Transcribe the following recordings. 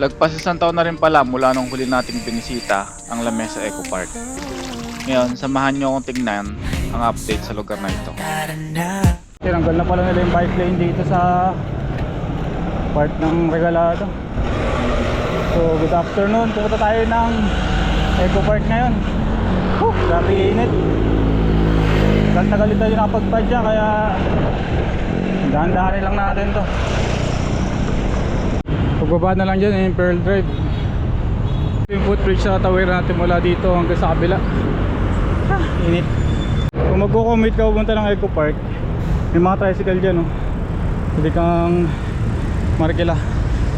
Lagpas isang taon na rin pala mula nung huli nating binisita ang La Mesa Eco Park. Ngayon, samahan nyo akong tignan ang update sa lugar na ito. Tinanggal na pala nila yung bike lane dito sa part ng Regalado. So, good afternoon. Pupunta tayo ng Eco Park ngayon. Grabe init. Tagal-tagal tayo nakapagpadya kaya dahan-dahanin lang natin to. Pagbaba na lang dyan yung Pearl Drive. Yung footbridge sa tawir natin mula dito hanggang sa kabila. Init. Kung magko-commute ka pupunta ng Eco Park, may mga tricycle dyan, oh. Pwede kang marikila.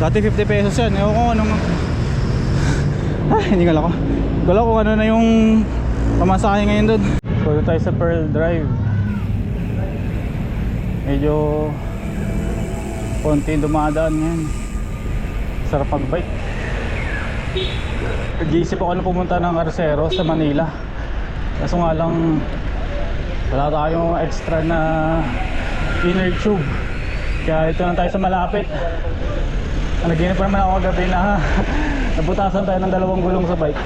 Dati 50 pesos yan. Ewan ko anong hindi ko alam kung ano na yung pamasahe ngayon doon. So doon tayo sa Pearl Drive. Medyo konti dumadaan ngayon. Sarap mag-bike. Nag-iisip ako na pumunta ng Arcero sa Manila. Kaso nga lang wala tayong extra na inner tube. Kaya ito lang tayo sa malapit. Naginip pa naman ako kagabi na nabutasan tayo ng 2 gulong sa bike.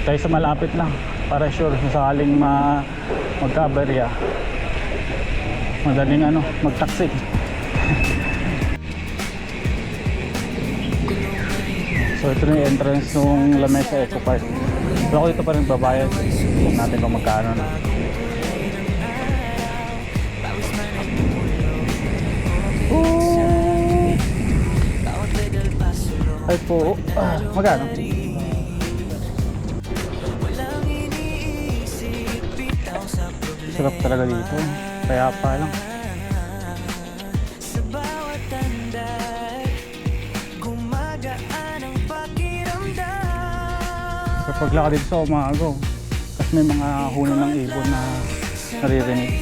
Tayo sa malapit lang para sure sakaling magkaberya madaling magtaksi. So ito na yung entrance ng La Mesa Eco Park. Pero ako dito pa rin babayad. Kung natin kung magkano na. Ay po, magkano? Sarap talaga dito. Kaya pa lang. Kapag laka dito sa umaga, kasi may mga huni ng ibon na naririnig.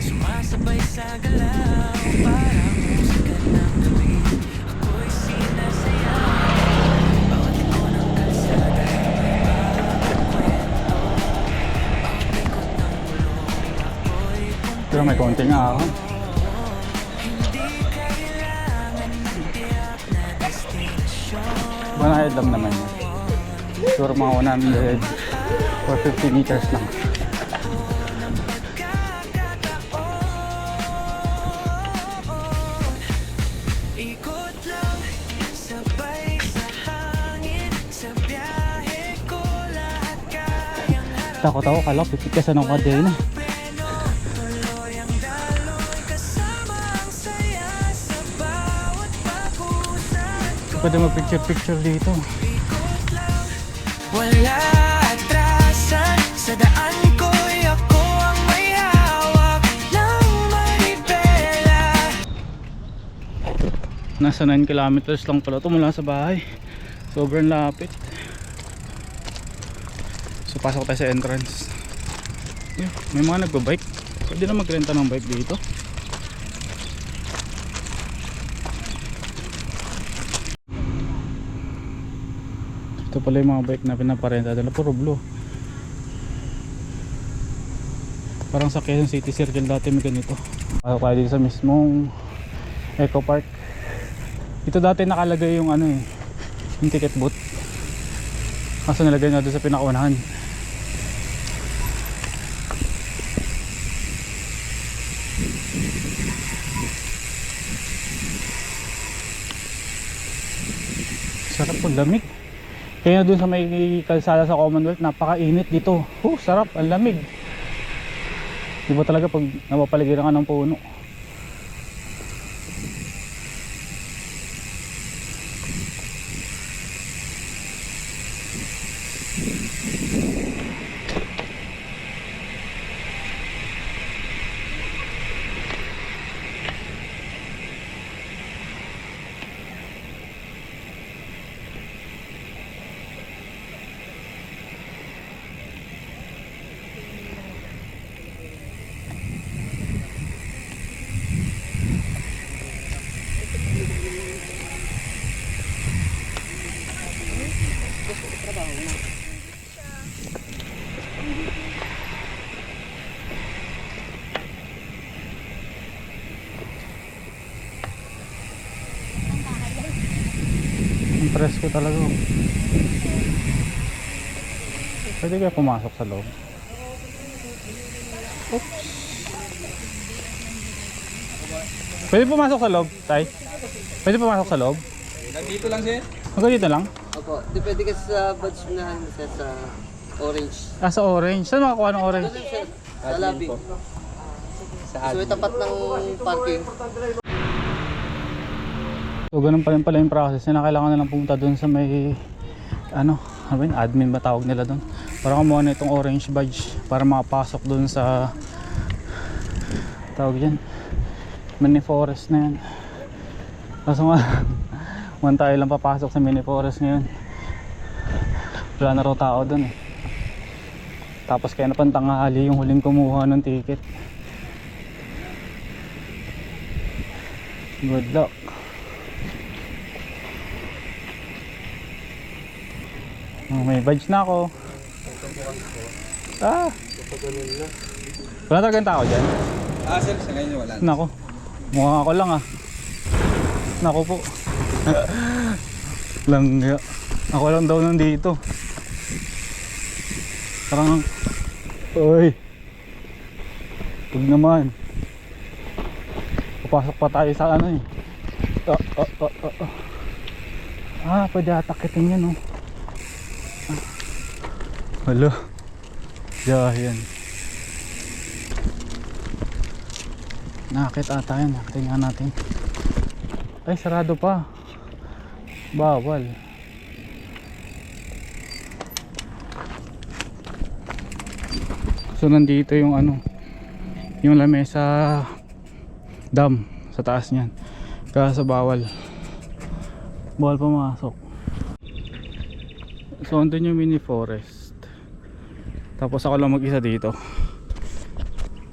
Sumasabay sa galaw, parang musika ng gabi. Ako'y sinasaya, bawat iko ng kalsada. Bawat kwento, bawat ikot ng bulong. Ako'y Pero may konting ahon. hindi kailangan ng tiyak na destinasyon. Banayad lang naman yun. Siguro mga 100 or 50 meters lang. Ikot lang, sabay sa hangin. Sa biyahe ko lahat kayang harapin. Takot ako, kala ko pipikasan ng kadena. Tuloy ang daloy, kasama ang saya sa bawat pag-usad ko. Pwede mag-picture dito. Ikot lang, wala atrasan. Sa daan ko'y ako ang may hawak ng manibela. Nasa 9 kilometers lang pala ito mula sa bahay. Sobrang lapit. So pasok tayo sa entrance. May mga nagbabike. Pwede na magrenta ng bike dito. Ito pala yung mga bike na pinaparenta. Dala puro blue. Parang sa Quezon City Circle dati may ganito. Pasok tayo dito sa mismong Eco Park. Ito dati nakalagay yung yung ticket booth. Kaso nilagay nga doon sa pinakaunahan. Sarap pag lamig. Kaya doon sa may kalsada sa Commonwealth, napakainit dito. Sarap, ang lamig. Di ba talaga pag napapaligiran ka ng puno? Ang presko talaga. Pwede kaya pumasok sa loob? Oops. Pwede pumasok sa loob, Tay? Pwede pumasok sa loob? Nandito lang siya. Hanggang dito lang? Opo, depende kasi sa badge na sir, sa orange. Ah, sa orange. Saan makakuha ng orange? Doon sir, sa lobby. Sa So may tapat ng parking. So ganun pa rin pala yung process na kailangan na lang pumunta dun sa may ano ba yun? Admin ba tawag nila dun para kumuha na itong orange badge para makapasok dun sa tawag dyan mini forest na yan. Kaso nga one tayo lang papasok sa mini forest ngayon, wala na raw tao dun eh. Tapos kaya na pantanghali yung huling kumuha ng ticket. Good luck. Oh, may badge na ako. Ah! Wala talagang tao dyan? sir, sa ngayon wala. Nako, mukha ako lang ah. Nako po. Langga. Ako lang daw nandito. Parang, oy. Huwag naman. Papasok pa tayo sa ano eh. Ah, pwede atakitin yan oh. Hello. Yan. Nakakit ata yan. Nakatin nga natin. Ay, sarado pa. Bawal. So nandito yung ano, yung lamesa dam sa taas niyan. Kaya bawal. Bawal pumasok. So andun yung mini forest. Tapos ako lang mag-isa dito.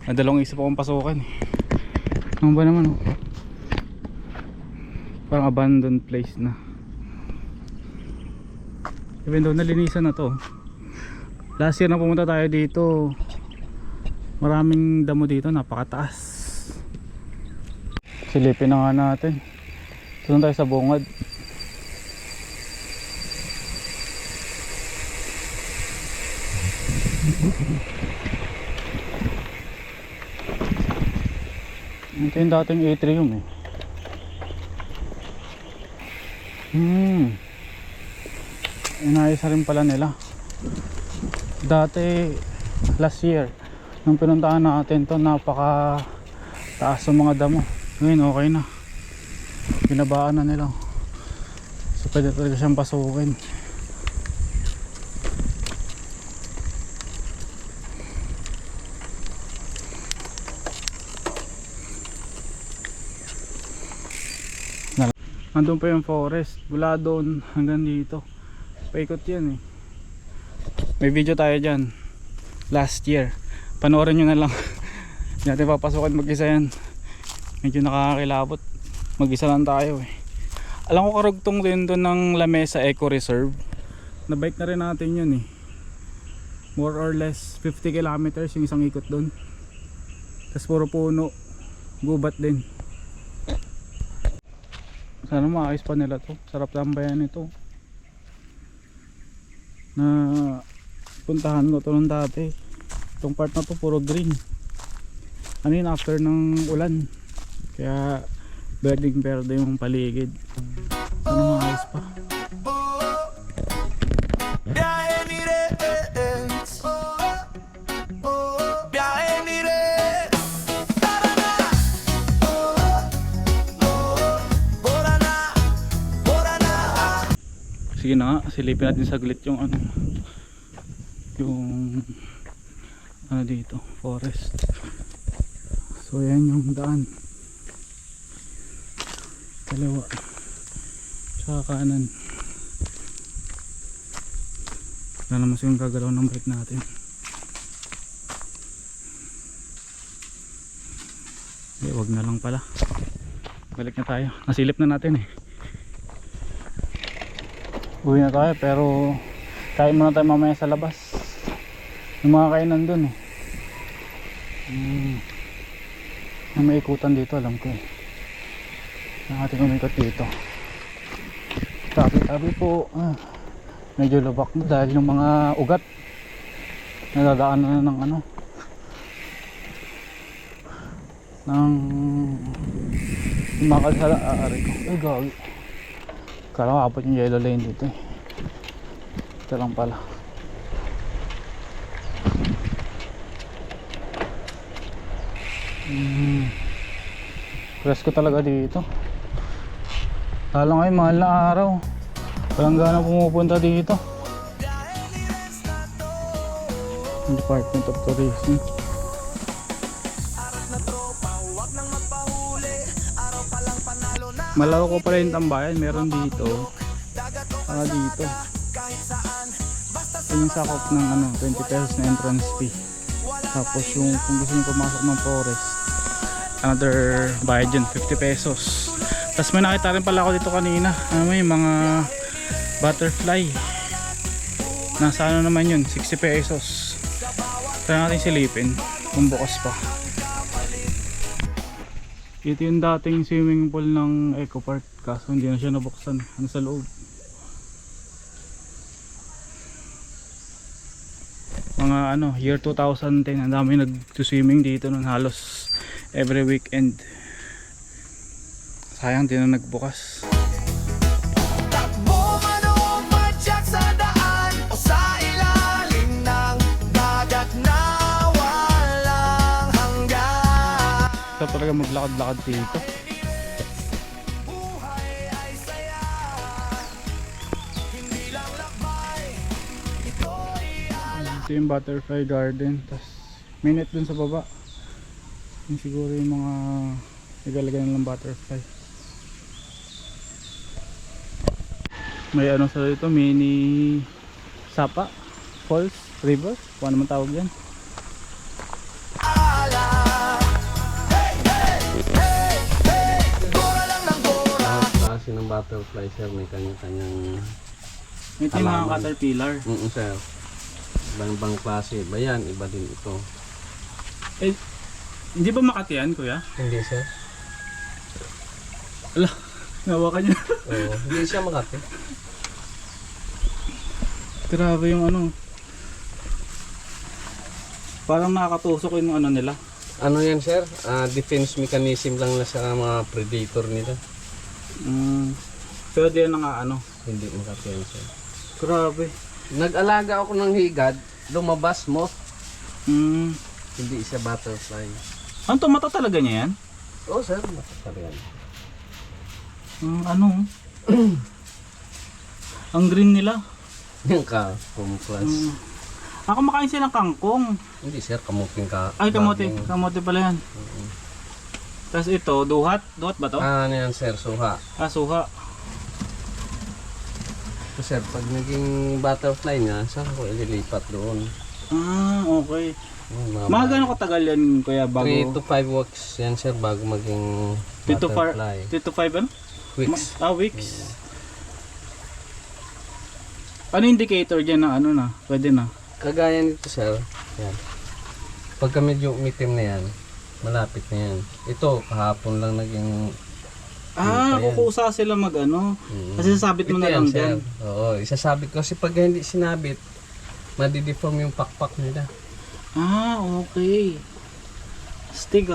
Nadalawang isip akong pasukan eh. Ano ba naman oh? Parang abandoned place na. Even though nalinisan na to. Last year na pumunta tayo dito, maraming damo dito, napakataas. Silipin na nga natin. Doon tayo sa bungad. Ito yung dating atrium eh. Inayos na rin pala nila. Dati last year nung pinuntahan natin to, napaka taas ng mga damo. Ngayon okay na, binabaan na nila. So pwede talaga siyang pasukin. Andun pa yung forest, mula doon hanggang dito paikot yan eh. May video tayo dyan last year, panoorin nyo na lang. Hindi natin papasukin mag-isa yan, medyo nakakakilabot. Mag-isa lang tayo eh. Alam ko karugtong din doon ng Lamesa Eco Reserve, na bike na rin natin yun eh. More or less 50 kilometers yung isang ikot doon. Tapos puro puno, gubat din. Sana maayos pa nila to. Sarap lambayan ito. Na puntahan ko to nung dati. Itong part na to puro green. Ano yun, after ng ulan. Kaya berdeng berde yung paligid. Sana maayos pa. Sige na nga, silipin natin saglit yung ano, yung ano dito, forest. So yan yung daan, kaliwa sa kanan. Wala naman yung gagalaw ng bike natin. Wag na lang pala, balik na tayo, nasilip na natin eh. Uwi na tayo pero kain muna tayo mamaya sa labas. Yung mga kainan dun eh. May ikutan dito, alam ko eh. Ating umikot dito. Tabi po. Medyo lubak na dahil yung mga ugat nadadaanan na ng ano, ng makal sa aari ko. Ay gagi, kala ko abot yung yellow lane dito eh. Ito lang pala. Presko talaga dito. Lalo ngayon mahal na araw, walang gana pumupunta dito. Department of Tourism. Malawak ko pala yung tambayan, meron dito dito yung sakop ng ano, 20 pesos na entrance fee. Tapos yung kung gusto nyo pumasok ng forest, another bayad yun, 50 pesos. Tapos may nakita rin pala ako dito kanina, may mga butterfly. Nasa ano naman yun, 60 pesos. Try natin silipin kung bukas pa. Ito yung dating swimming pool ng Eco Park, kaso hindi na siya nabuksan. Ano sa loob? Mga ano, year 2010, ang dami nag-swimming dito nun, halos every weekend. Sayang di na nagbukas. Takbo man o madyak sa daan o sa ilalim ng dagat na walang hanggan. Ito talaga maglakad-lakad dito. Buhay ay saya, hindi lang lakbay, ito'y alam. Ito yung butterfly garden. Tapos may net dun sa baba. Yung siguro yung mga nagalagay nilang butterfly. May ano sa dito, mini Sapa Falls, River, kung ano man tawag yan. Klase ng butterfly sir, may kanya-kanyang Ito yung mga caterpillar. sir. Ibang klase. Iba yan, iba din ito. Eh, hindi ba Makati yan, kuya? Hindi sir. Ala, nawakan niya. Oo, hindi siya Makati. Grabe yung ano. Parang nakakatusok yung ano nila. Ano yan sir? Defense mechanism lang na sa mga predator nila. Pero di yan nga ano. Hindi Makati yan sir. Grabe. Nag-alaga ako ng higad, lumabas moth. Ano Hindi siya butterfly. to, mata talaga niya yan? Oo sir, matatar yan. Ano? Ang green nila. Yung camouflage. Kumakain silang kangkong. Hindi sir, kamuting ka. Ay, kamote. bagong- Kamote pala yan. Tapos ito, duhat. Duhat ba to? Ano yan sir, suha. Suha. So sir, pag naging butterfly niya, saan ko ililipat doon? Okay. Mga gano'ng katagal yan, kuya, bago? 3 to 5 weeks yan sir, bago maging 3 to butterfly. 5 ano? Weeks. Weeks. Ano indicator dyan na ano na? Pwede na. Kagaya nito sir, yan. Pagka medyo umitim na yan, malapit na yan. Ito, kahapon lang naging... pa yan. kukusa sila mag ano. Kasi sasabit mo Ito na yan, lang sir. dyan. Oo, isasabit ko kasi pag hindi sinabit, madideform yung pakpak nila. Okay. Stig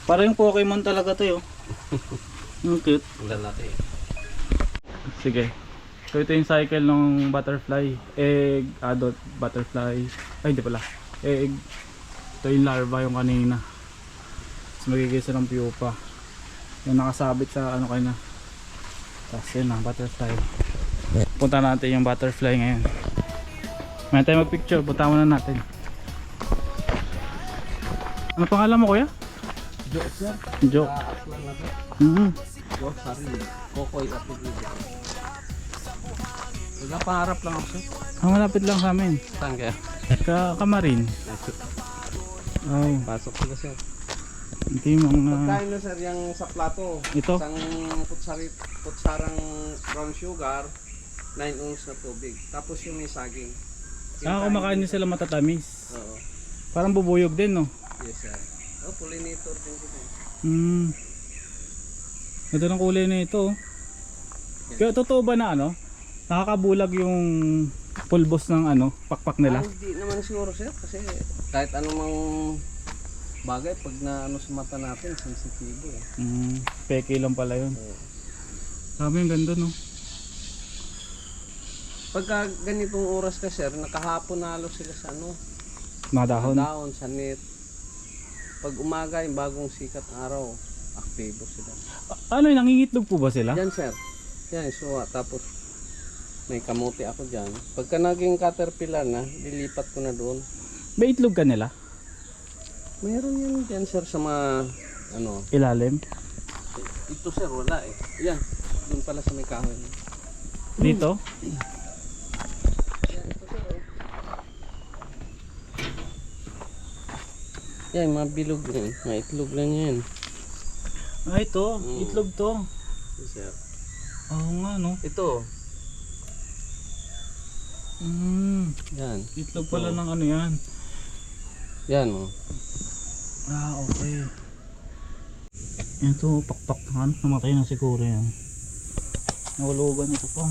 Parang yung Pokemon talaga to yun. Ang cute. Lalaki. Sige. So ito yung cycle ng butterfly. Egg, adult, butterfly. Ay hindi pala. Egg. Ito yung larva yung kanina. Tapos magiging sila ng pupa. Yung nakasabit sa ano kanina. Tapos yun na, butterfly. Punta natin yung butterfly ngayon. May tayo mag-picture. Punta muna natin. Ano pangalan mo, kuya? Joke sir. Joke. Aklan na to. Joke, sorry. Kokoy apelido. Nagpaharap lang ako sir. Malapit lang sa amin. Saan kaya? Kamarin. Oh. Pasok sila sir. Ito yung mga... Pagkain na sir, yung sa plato. Ito? Isang kutsarang brown sugar, 9 ounce na tubig. Tapos yung may saging. Kumakain din sila matatamis. Oo. Parang bubuyog din, no? Yes sir. Oh, pollinator din sila. Ito ng kulay na ito. Kaya totoo ba na ano? Nakakabulag yung pulbos ng ano, pakpak nila? Hindi naman siguro sir, kasi kahit anumang bagay pag na ano sa mata natin, sensitibo eh. Peke lang pala yun. Oo. Sabi yung ganda, no? Pagka ganitong oras ka sir, nakahapon na halos sila sa ano, Mga dahon. dahon, sa net. Pag umaga, yung bagong sikat araw, aktibo sila. Ano yun, nangingitlog po ba sila? Yan sir, yan suwa. Tapos may kamote ako dyan. Pagka naging caterpillar na, lilipat ko na doon. May itlog ka nila? Mayroon yan dyan sir sa mga ano. Ilalim? Ito sir, wala eh. Yan, doon pala sa may kahoy. Dito? Yan, ito sir oh. Yan, mga bilog yan. Mga itlog lang yan. Ito. Itlog to. Yes, sir. Oo nga, no? Ito. Yan. Itlog pala ng ano yan. Yan oh. Okay. Ito, pakpak na. Namatay na siguro yan. Nahulugan ito pa.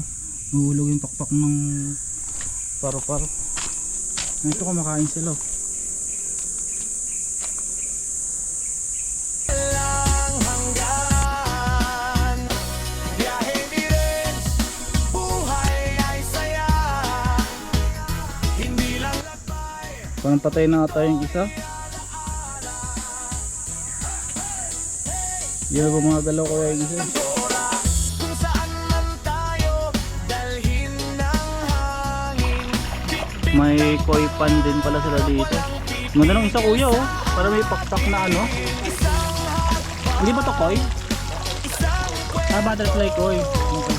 Nahulog yung pakpak ng paro-paro. Ito, kumakain sila. Lang hanggan biyahe ni Renz, buhay ay saya, hindi lang lakbay. Parang patay na ata yung isa. Yan ang mga galaw ko yung isa. Kung saan man tayo dalhin ng hangin, May koi pan din pala sila dito. Ganda ng isa kuya oh. Para may pakpak na ano. Hindi ba to koi? Butterfly koi. Okay.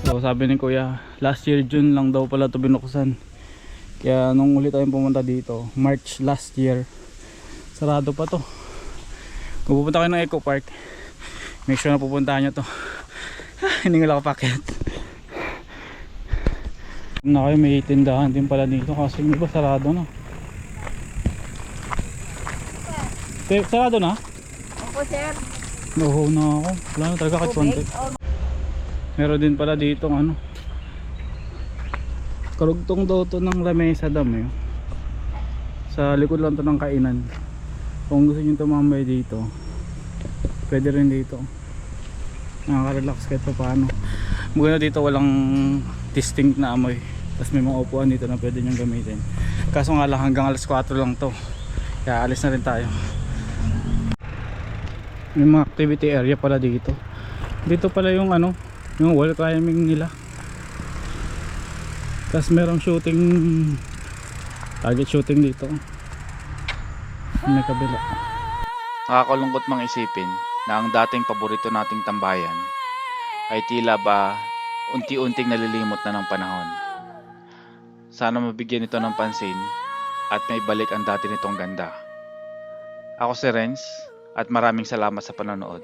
So sabi ni kuya, last year June lang daw pala to binuksan. Kaya nung ulit tayong pumunta dito, March last year, sarado pa to. Kung pupunta kayo ng Eco Park, make sure na pupuntahan nyo to. Hindi nga ako paket. Na kayo, may tindahan din pala dito kasi yung iba sarado na. Sarado na? Opo, sir. Nahuho na ako. Wala na talaga katsonte. Meron din pala dito ano. Karugtong daw to ng lamesa dam eh. Sa likod lang to ng kainan. Kung gusto nyo tumambay dito, pwede rin dito. Nakaka-relax kahit pa paano. Maganda dito walang distinct na amoy. Tapos may mga upuan dito na pwede nyong gamitin. Kaso nga lang hanggang alas 4 lang to. Kaya alis na rin tayo. May mga activity area pala dito. Dito pala yung ano, yung wall climbing nila. Tapos merong shooting, target shooting dito. May kabila. Nakakalungkot mang isipin na ang dating paborito nating tambayan ay tila ba unti-unting nalilimot na ng panahon. Sana mabigyan ito ng pansin at may balik ang dati nitong ganda. Ako si Renz at maraming salamat sa panonood.